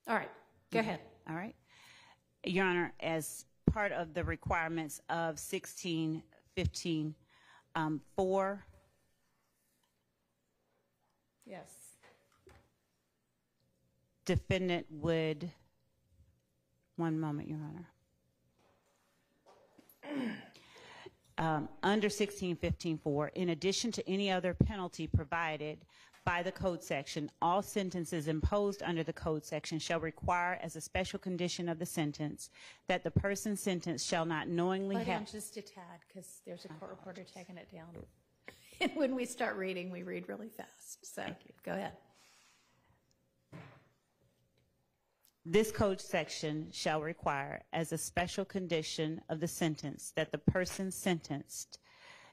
All right, go ahead. All right. Your Honor, as part of the requirements of 1615-4, Yes. defendant would, one moment, Your Honor. Under 1615-4, in addition to any other penalty provided by the code section, all sentences imposed under the code section shall require as a special condition of the sentence that the person sentenced shall not knowingly Slow down have... just a tad, because there's a court reporter taking it down. And when we start reading, we read really fast. So go ahead. This code section shall require as a special condition of the sentence that the person sentenced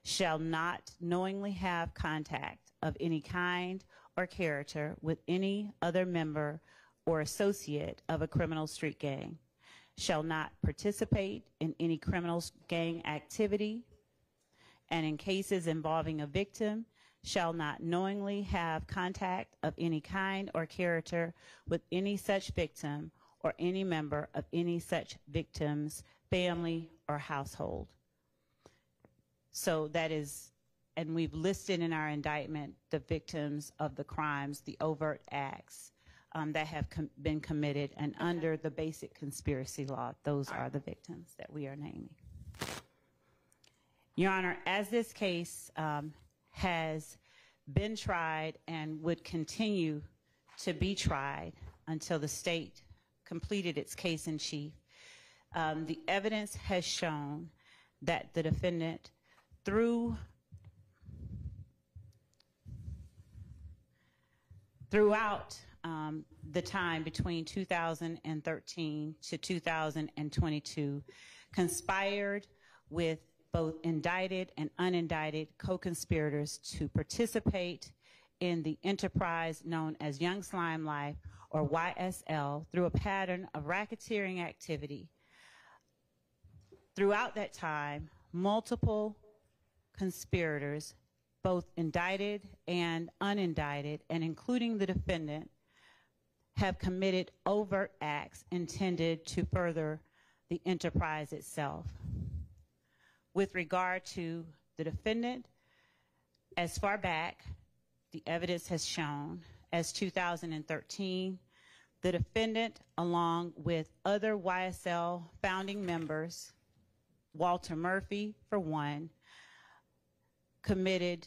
shall not knowingly have contact of any kind or character with any other member or associate of a criminal street gang, shall not participate in any criminal gang activity, and in cases involving a victim, shall not knowingly have contact of any kind or character with any such victim or any member of any such victim's family or household. So that is, and we've listed in our indictment the victims of the crimes, the overt acts that have been committed, and under the basic conspiracy law, those are the victims that we are naming. Your Honor, as this case has been tried and would continue to be tried until the state completed its case in chief, the evidence has shown that the defendant, throughout the time between 2013 to 2022, conspired with both indicted and unindicted co-conspirators to participate in the enterprise known as Young Slime Life, or YSL, through a pattern of racketeering activity. Throughout that time, multiple conspirators, both indicted and unindicted, and including the defendant, have committed overt acts intended to further the enterprise itself. With regard to the defendant, as far back, the evidence has shown, as 2013, the defendant, along with other YSL founding members, Walter Murphy, for one, committed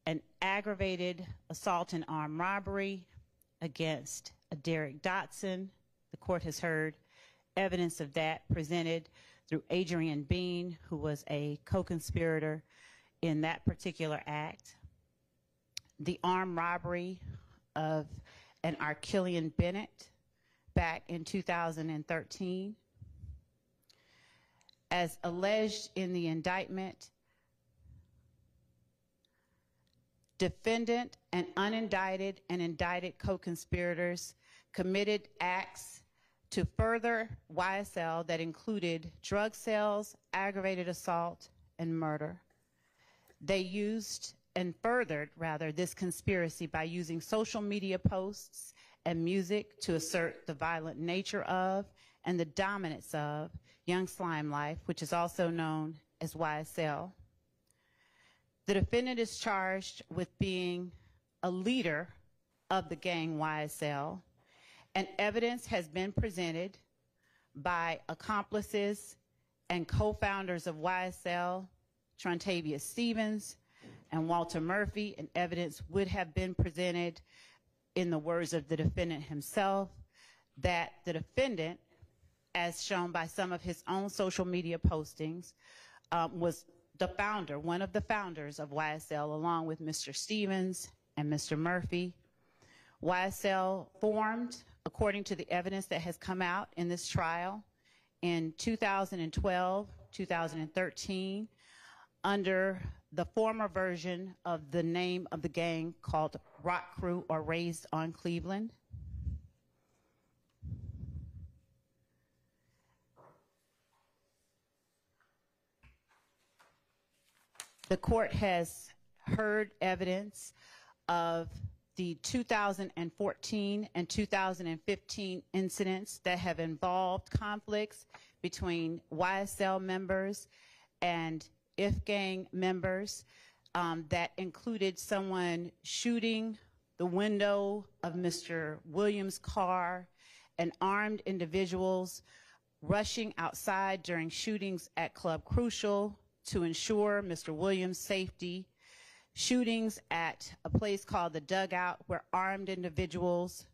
an aggravated assault and armed robbery against a Derek Dotson. The court has heard evidence of that presented through Adrian Bean, who was a co-conspirator in that particular act. The armed robbery of an Archillian Bennett back in 2013. As alleged in the indictment, defendant and unindicted and indicted co-conspirators committed acts to further YSL that included drug sales, aggravated assault, and murder. They used and furthered, rather, this conspiracy by using social media posts and music to assert the violent nature of and the dominance of Young Slime Life, which is also known as YSL. The defendant is charged with being a leader of the gang YSL, and evidence has been presented by accomplices and co-founders of YSL, Trontavia Stevens and Walter Murphy, and evidence would have been presented, in the words of the defendant himself, that the defendant, as shown by some of his own social media postings, was the founder, one of the founders of YSL, along with Mr. Stevens and Mr. Murphy. YSL formed, according to the evidence that has come out in this trial, in 2012, 2013, under the former version of the name of the gang called Rock Crew, or Raised on Cleveland. The court has heard evidence of the 2014 and 2015 incidents that have involved conflicts between YSL members and IF gang members that included someone shooting the window of Mr. Williams' car and armed individuals rushing outside during shootings at Club Crucial to ensure Mr. Williams' safety, shootings at a place called the Dugout where armed individuals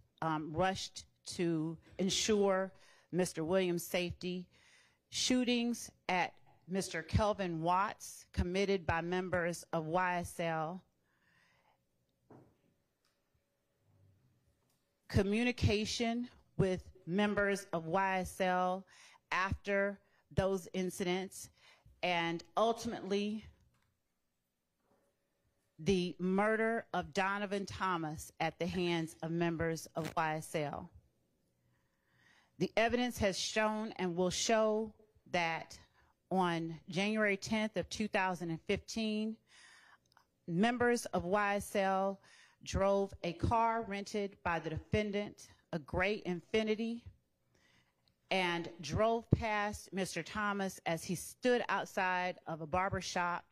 rushed to ensure Mr. Williams' safety, shootings at Mr. Kelvin Watts committed by members of YSL, communication with members of YSL after those incidents, and ultimately the murder of Donovan Thomas at the hands of members of YSL. The evidence has shown and will show that on January 10th of 2015, members of YSL drove a car rented by the defendant, a gray Infiniti, and drove past Mr. Thomas as he stood outside of a barber shop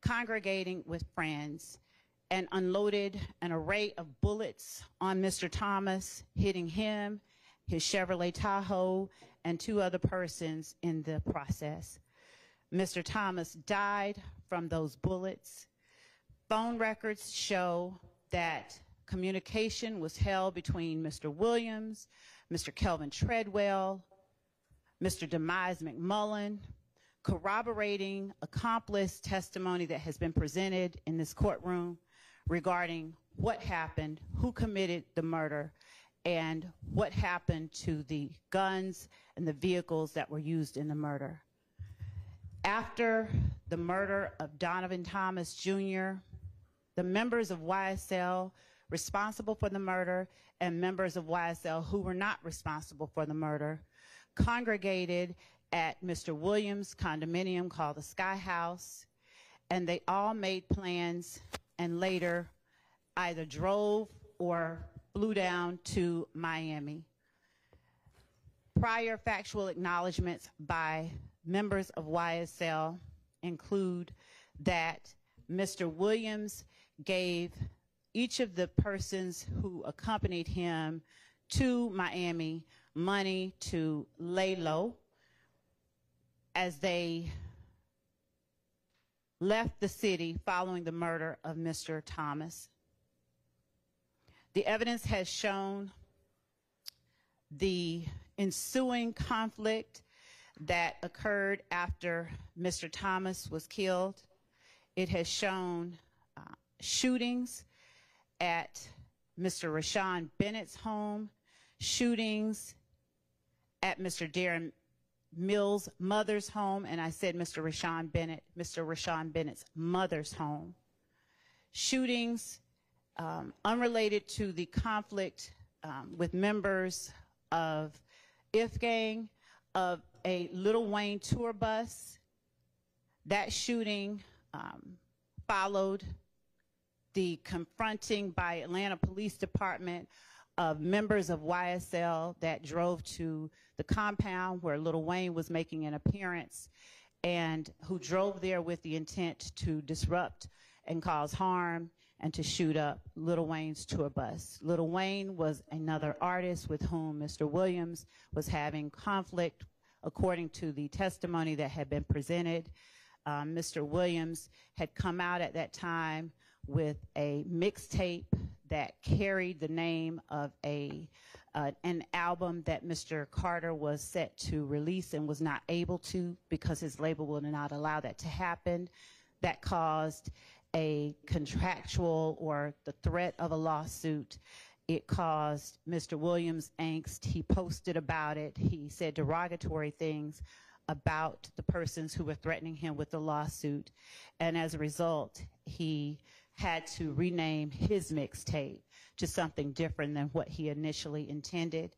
congregating with friends, and unloaded an array of bullets on Mr. Thomas, hitting him, his Chevrolet Tahoe, and 2 other persons in the process. Mr. Thomas died from those bullets. Phone records show that communication was held between Mr. Williams, Mr. Kelvin Treadwell, Mr. Demise McMullen, corroborating accomplice testimony that has been presented in this courtroom regarding what happened, who committed the murder, and what happened to the guns and the vehicles that were used in the murder. After the murder of Donovan Thomas Jr., the members of YSL responsible for the murder and members of YSL who were not responsible for the murder congregated at Mr. Williams' condominium called the Sky House, and they all made plans and later either drove or flew down to Miami. Prior factual acknowledgments by members of YSL include that Mr. Williams gave each of the persons who accompanied him to Miami money to lay low as they left the city following the murder of Mr. Thomas. The evidence has shown the ensuing conflict that occurred after Mr. Thomas was killed. It has shown shootings at Mr. Rashawn Bennett's home, shootings at Mr. Darren Mills' mother's home, and I said Mr. Rashawn Bennett's mother's home. Shootings unrelated to the conflict with members of IF gang, of a Lil Wayne tour bus. That shooting followed the confronting by Atlanta Police Department of members of YSL that drove to the compound where Lil Wayne was making an appearance, and who drove there with the intent to disrupt and cause harm and to shoot up Lil Wayne's tour bus. Lil Wayne was another artist with whom Mr. Williams was having conflict, according to the testimony that had been presented. Mr. Williams had come out at that time with a mixtape that carried the name of an album that Mr. Carter was set to release and was not able to because his label would not allow that to happen. That caused a contractual or the threat of a lawsuit. It caused Mr. Williams angst. He posted about it. He said derogatory things about the persons who were threatening him with the lawsuit. And as a result, he had to rename his mixtape to something different than what he initially intended.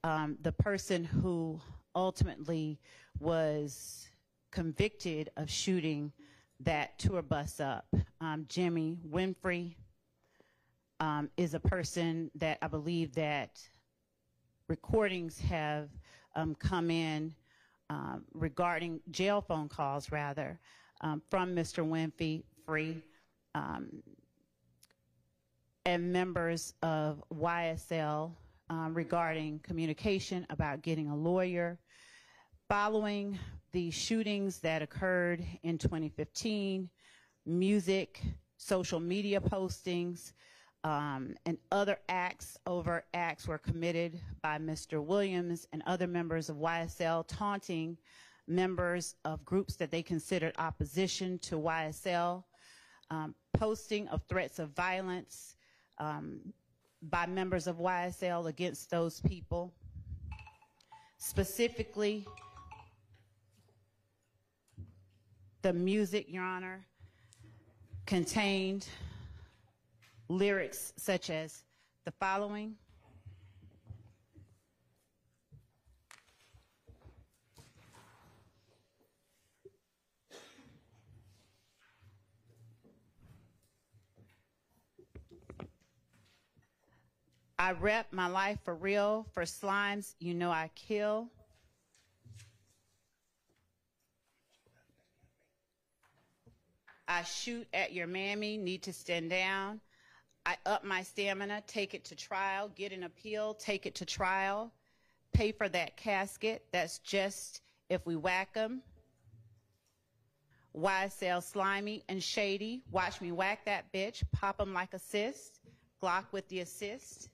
The person who ultimately was convicted of shooting that tour bus up, Jimmy Winfrey, is a person that I believe that recordings have come in regarding jail phone calls, rather, from Mr. Winfrey and members of YSL regarding communication about getting a lawyer. Following the shootings that occurred in 2015, music, social media postings, and other overt acts were committed by Mr. Williams and other members of YSL, taunting members of groups that they considered opposition to YSL, posting of threats of violence by members of YSL against those people. Specifically, the music, Your Honor, contained lyrics such as the following: I rep my life for real, for slimes, you know I kill. I shoot at your mammy, need to stand down. I up my stamina, take it to trial, get an appeal, take it to trial. Pay for that casket, that's just if we whack 'em. YSL slimy and shady, watch me whack that bitch, pop 'em like a cyst, Glock with the assist.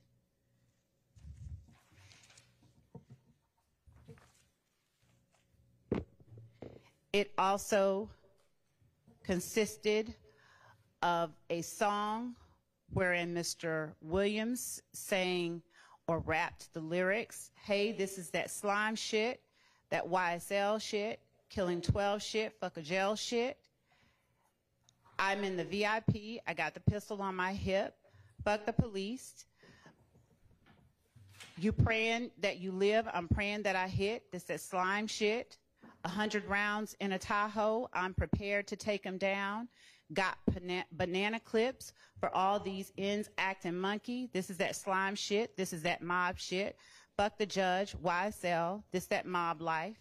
It also consisted of a song wherein Mr. Williams sang or rapped the lyrics, hey, this is that slime shit, that YSL shit, killing 12 shit, fuck a jail shit. I'm in the VIP, I got the pistol on my hip, fuck the police. You praying that you live, I'm praying that I hit, this that slime shit. 100 rounds in a Tahoe, I'm prepared to take them down. Got banana clips for all these ends acting monkey. This is that slime shit, this is that mob shit. Fuck the judge, YSL, this that mob life.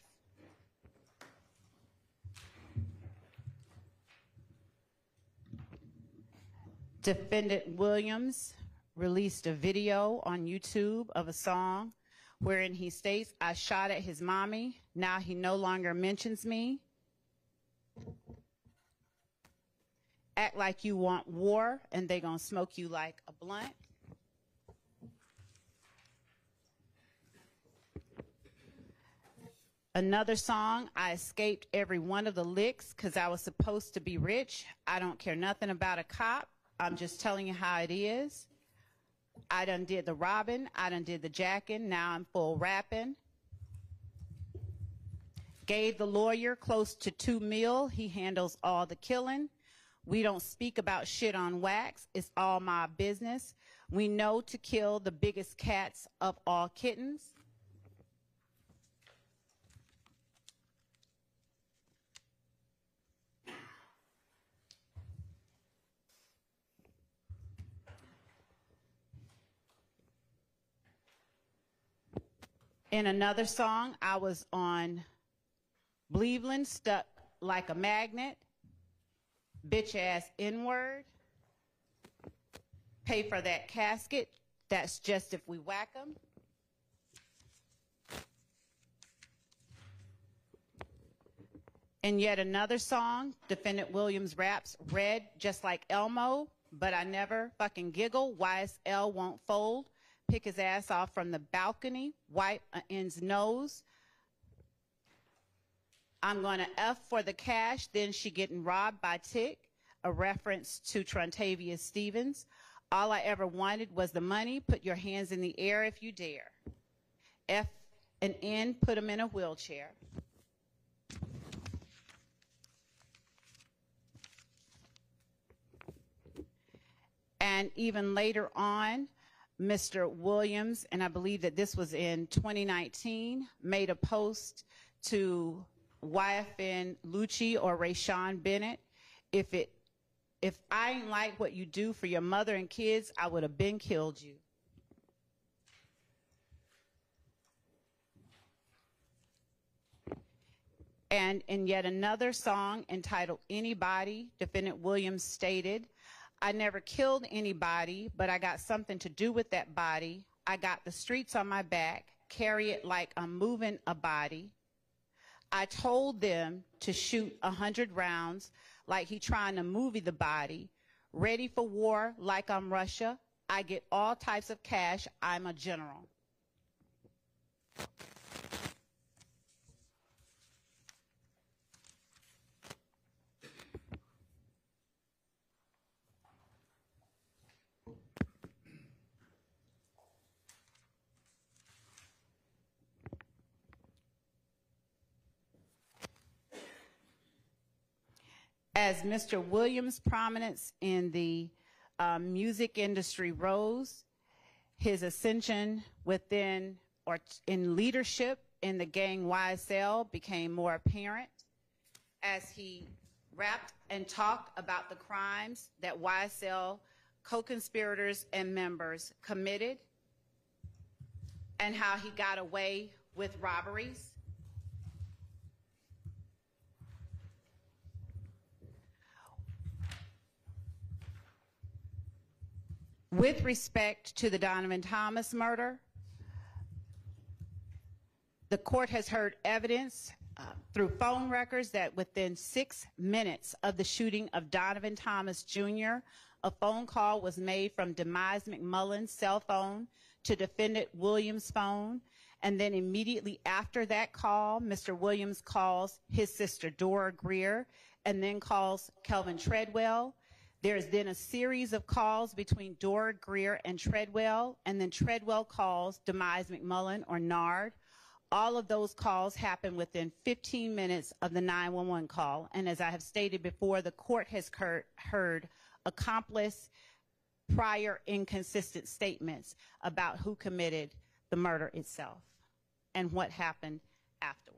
Defendant Williams released a video on YouTube of a song wherein he states, I shot at his mommy, now he no longer mentions me. Act like you want war and they gonna smoke you like a blunt. Another song, I escaped every one of the licks because I was supposed to be rich. I don't care nothing about a cop. I'm just telling you how it is. I done did the robbing, I done did the jacking, now I'm full rapping. Gave the lawyer close to $2 million, he handles all the killing. We don't speak about shit on wax, it's all my business. We know to kill the biggest cats of all kittens. In another song, I was on Cleveland, stuck like a magnet, bitch ass N-word, pay for that casket, that's just if we whack 'em. In yet another song, Defendant Williams raps, red just like Elmo, but I never fucking giggle, YSL won't fold. Pick his ass off from the balcony, wipe an end's nose. I'm gonna F for the cash, then she getting robbed by Tick, a reference to Trontavia Stevens. All I ever wanted was the money, put your hands in the air if you dare. F and N, put him in a wheelchair. And even later on, Mr. Williams, and I believe that this was in 2019, made a post to YFN Lucci or Rayshawn Bennett. If it If I ain't like what you do for your mother and kids, I would have been killed you. And in yet another song entitled Anybody, Defendant Williams stated, I never killed anybody, but I got something to do with that body. I got the streets on my back, carry it like I'm moving a body. I told them to shoot 100 rounds like he trying to movie the body. Ready for war like I'm Russia. I get all types of cash. I'm a general. As Mr. Williams' prominence in the music industry rose, his ascension within or in leadership in the gang YSL became more apparent as he rapped and talked about the crimes that YSL co-conspirators and members committed and how he got away with robberies. With respect to the Donovan Thomas murder, the court has heard evidence through phone records that within 6 minutes of the shooting of Donovan Thomas Jr., a phone call was made from Demise McMullen's cell phone to Defendant Williams' phone, and then immediately after that call, Mr. Williams calls his sister Dora Greer and then calls Kelvin Treadwell. There is then a series of calls between Dora Greer and Treadwell, and then Treadwell calls Demise McMullen or Nard. All of those calls happen within 15 minutes of the 911 call. And as I have stated before, the court has heard accomplice prior inconsistent statements about who committed the murder itself and what happened afterwards.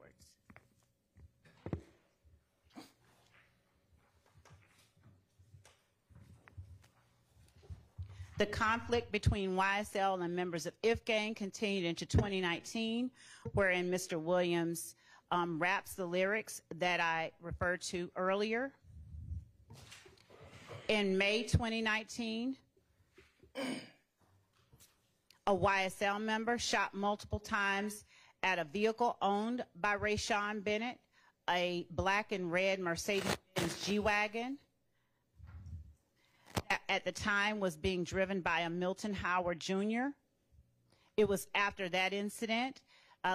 The conflict between YSL and members of IF Gang continued into 2019, wherein Mr. Williams raps the lyrics that I referred to earlier. In May 2019, a YSL member shot multiple times at a vehicle owned by Rayshawn Bennett, a black and red Mercedes-Benz G-Wagon. At the time was being driven by a Milton Howard Jr. It was after that incident,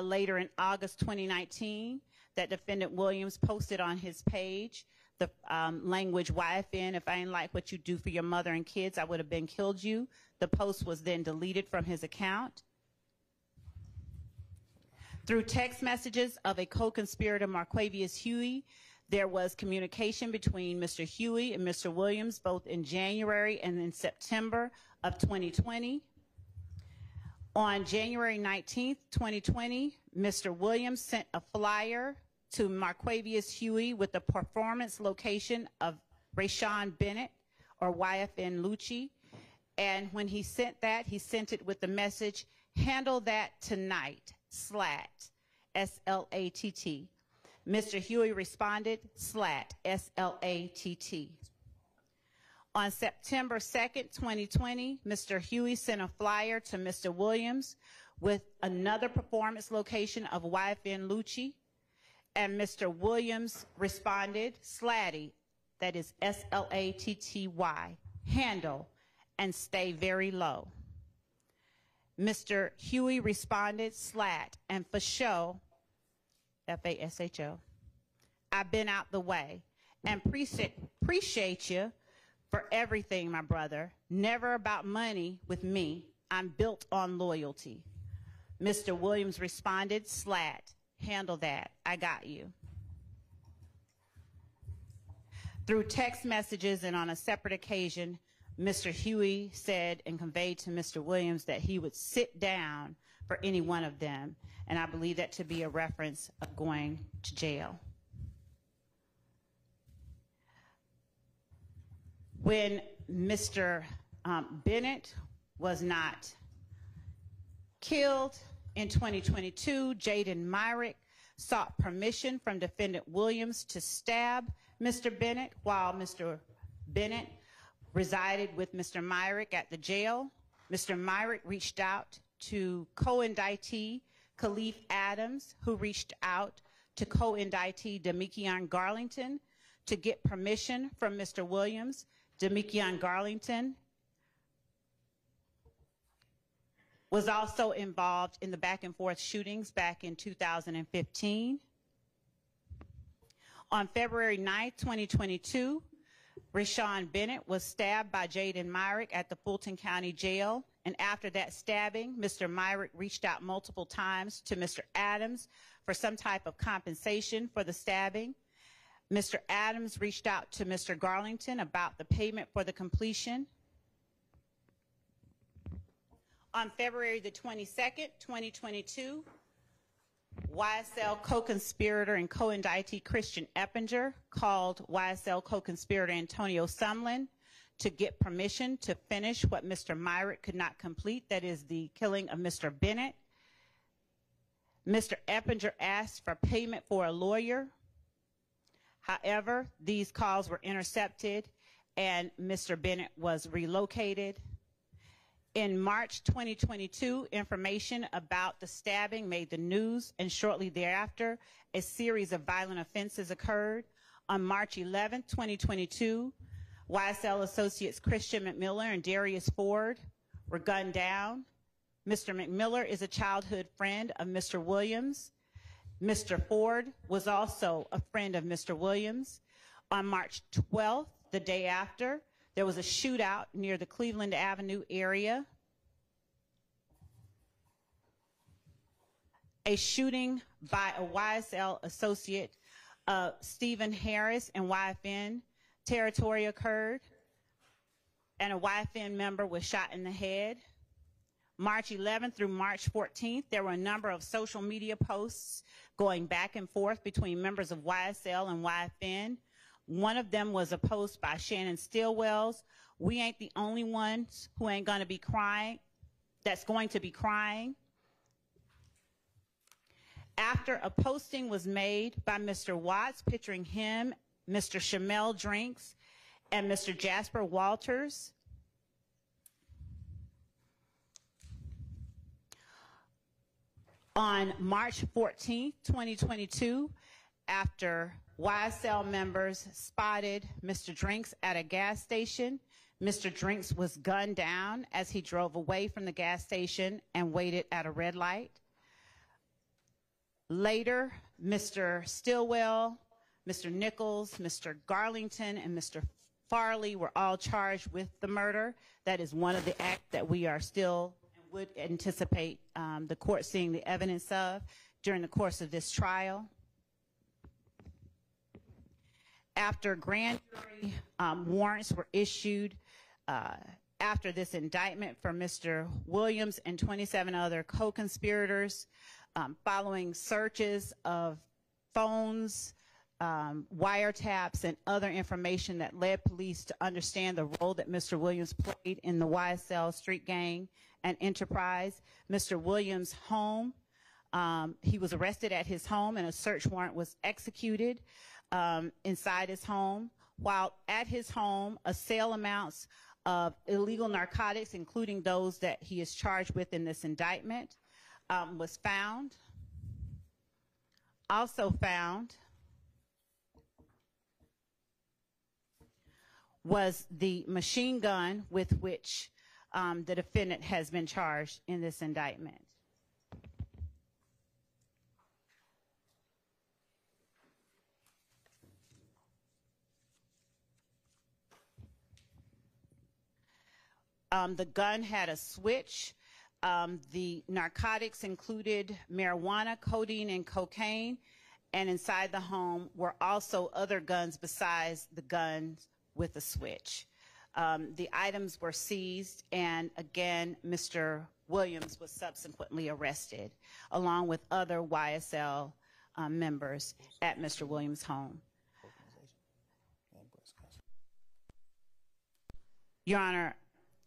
later in August 2019, that Defendant Williams posted on his page the language YFN, if I ain't like what you do for your mother and kids, I would have been killed you. The post was then deleted from his account. Through text messages of a co-conspirator, Marquavius Huey, there was communication between Mr. Huey and Mr. Williams, both in January and in September of 2020. On January 19th, 2020, Mr. Williams sent a flyer to Marquavius Huey with the performance location of Rayshawn Bennett, or YFN Lucci. And when he sent that, he sent it with the message, handle that tonight, SLAT, S-L-A-T-T. Mr. Huey responded, SLAT, S-L-A-T-T. On September 2nd, 2020, Mr. Huey sent a flyer to Mr. Williams with another performance location of YFN Lucci, and Mr. Williams responded, Slatty, that is S-L-A-T-T-Y, handle, and stay very low. Mr. Huey responded, Slat, and for show, F-A-S-H-O, I've been out the way, and appreciate you for everything, my brother. Never about money with me. I'm built on loyalty. Mr. Williams responded, Slat, handle that. I got you. Through text messages and on a separate occasion, Mr. Huey said and conveyed to Mr. Williams that he would sit down for any one of them, and I believe that to be a reference of going to jail. When Mr. Bennett was not killed in 2022, Jaden Myrick sought permission from defendant Williams to stab Mr. Bennett while Mr. Bennett resided with Mr. Myrick at the jail. Mr. Myrick reached out to co-indictee Khalif Adams, who reached out to co-indictee Demikion Garlington to get permission from Mr. Williams. Demikion Garlington was also involved in the back and forth shootings back in 2015. On February 9th, 2022, Rashawn Bennett was stabbed by Jaden Myrick at the Fulton County Jail. And after that stabbing, Mr. Myrick reached out multiple times to Mr. Adams for some type of compensation for the stabbing. Mr. Adams reached out to Mr. Garlington about the payment for the completion. On February the 22nd, 2022, YSL co-conspirator and co-indictee Christian Eppinger called YSL co-conspirator Antonio Sumlin to get permission to finish what Mr. Myrick could not complete, that is the killing of Mr. Bennett. Mr. Eppinger asked for payment for a lawyer. However, these calls were intercepted and Mr. Bennett was relocated. In March 2022, information about the stabbing made the news, and shortly thereafter, a series of violent offenses occurred. On March 11, 2022, YSL associates Christian McMiller and Darius Ford were gunned down. Mr. McMiller is a childhood friend of Mr. Williams. Mr. Ford was also a friend of Mr. Williams. On March 12th, the day after, there was a shootout near the Cleveland Avenue area. A shooting by a YSL associate, Stephen Harris, in YFN territory occurred, and a YFN member was shot in the head. March 11th through March 14th, there were a number of social media posts going back and forth between members of YSL and YFN. One of them was a post by Shannon Stillwells. We ain't the only ones who ain't gonna be crying, that's going to be crying. After a posting was made by Mr. Watts picturing him, Mr. Shamel Drinks, and Mr. Jasper Walters, on March 14th, 2022, after YSL members spotted Mr. Drinks at a gas station, Mr. Drinks was gunned down as he drove away from the gas station and waited at a red light. Later, Mr. Stillwell, Mr. Nichols, Mr. Garlington, and Mr. Farley were all charged with the murder. That is one of the acts that we are still and would anticipate the court seeing the evidence of during the course of this trial. After grand jury warrants were issued after this indictment for Mr. Williams and 27 other co-conspirators, following searches of phones, wiretaps, and other information that led police to understand the role that Mr. Williams played in the YSL street gang and enterprise. Mr. Williams' home, he was arrested at his home and a search warrant was executed inside his home. While at his home, a sale amounts of illegal narcotics, including those that he is charged with in this indictment, was found. Also found was the machine gun with which the defendant has been charged in this indictment. The gun had a switch. The narcotics included marijuana, codeine, and cocaine, and inside the home were also other guns besides the guns with a switch. The items were seized, and again, Mr. Williams was subsequently arrested, along with other YSL members at Mr. Williams' home. Your Honor,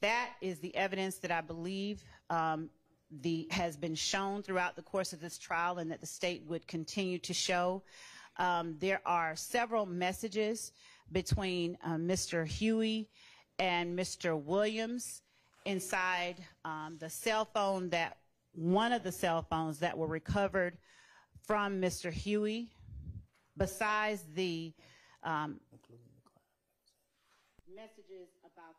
that is the evidence that I believe has been shown throughout the course of this trial and that the state would continue to show. There are several messages between Mr. Huey and Mr. Williams inside the cell phone one of the cell phones that were recovered from Mr. Huey. Besides the messages about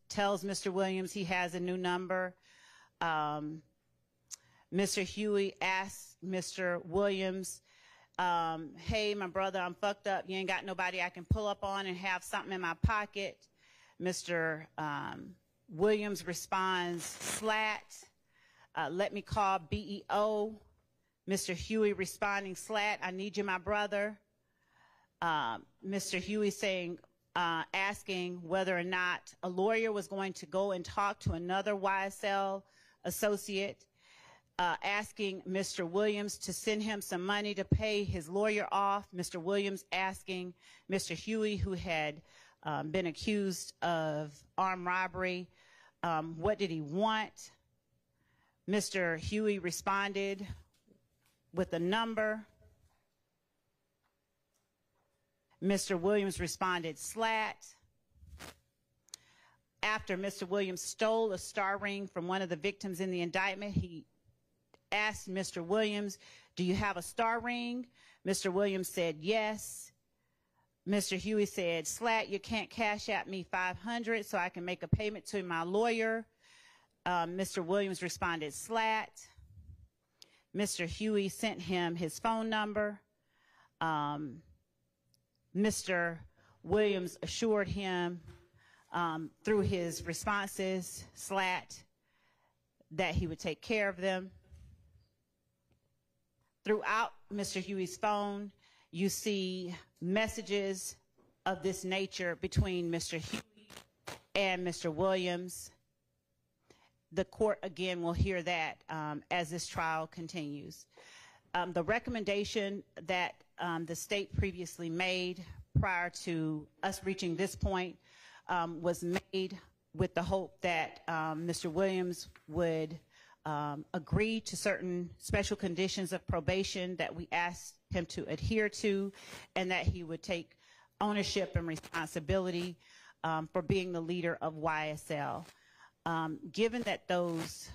tells Mr. Williams he has a new number. Mr. Huey asks Mr. Williams, hey, my brother, I'm fucked up. You ain't got nobody I can pull up on and have something in my pocket. Mr. Williams responds, slat. Let me call BEO. Mr. Huey responding, slat, I need you, my brother. Mr. Huey saying, asking whether or not a lawyer was going to go and talk to another YSL associate, asking Mr. Williams to send him some money to pay his lawyer off. Mr. Williams asking Mr. Huey, who had been accused of armed robbery, what did he want? Mr. Huey responded with a number. Mr. Williams responded, slat. After Mr. Williams stole a star ring from one of the victims in the indictment, he asked Mr. Williams, do you have a star ring? Mr. Williams said, yes. Mr. Huey said, slat, you can't cash out me $500 so I can make a payment to my lawyer. Mr. Williams responded, slat. Mr. Huey sent him his phone number. Mr. Williams assured him through his responses, slat, that he would take care of them. Throughout Mr. Huey's phone, you see messages of this nature between Mr. Huey and Mr. Williams. The court, again, will hear that as this trial continues. The recommendation that the state previously made prior to us reaching this point was made with the hope that Mr. Williams would agree to certain special conditions of probation that we asked him to adhere to, and that he would take ownership and responsibility for being the leader of YSL. Given that those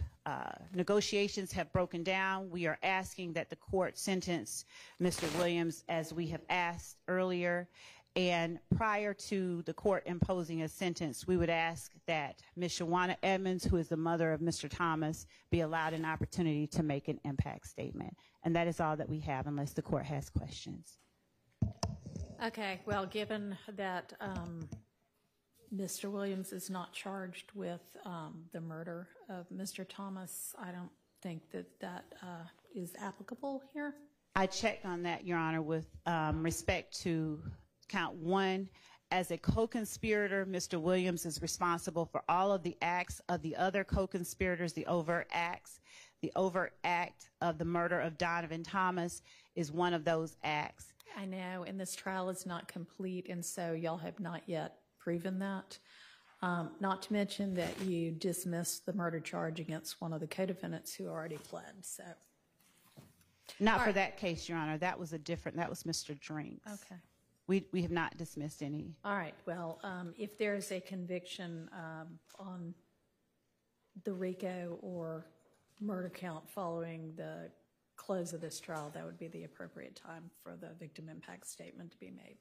negotiations have broken down, we are asking that the court sentence Mr. Williams as we have asked earlier. And prior to the court imposing a sentence, we would ask that Ms. Shawana Edmonds, who is the mother of Mr. Thomas, be allowed an opportunity to make an impact statement. And that is all that we have, unless the court has questions. Okay, well, given that Mr. Williams is not charged with the murder of Mr. Thomas, I don't think that that is applicable here. I checked on that, Your Honor, with respect to count one. As a co-conspirator, Mr. Williams is responsible for all of the acts of the other co-conspirators, the overt acts. The overt act of the murder of Donovan Thomas is one of those acts. I know, and this trial is not complete, and so y'all have not yet proven that. Not to mention that you dismissed the murder charge against one of the co-defendants who already pled. So, not for that case, Your Honor. That was a different. That was Mr. Drinks. Okay. We have not dismissed any. All right. Well, if there's a conviction on the RICO or murder count following the close of this trial, that would be the appropriate time for the victim impact statement to be made.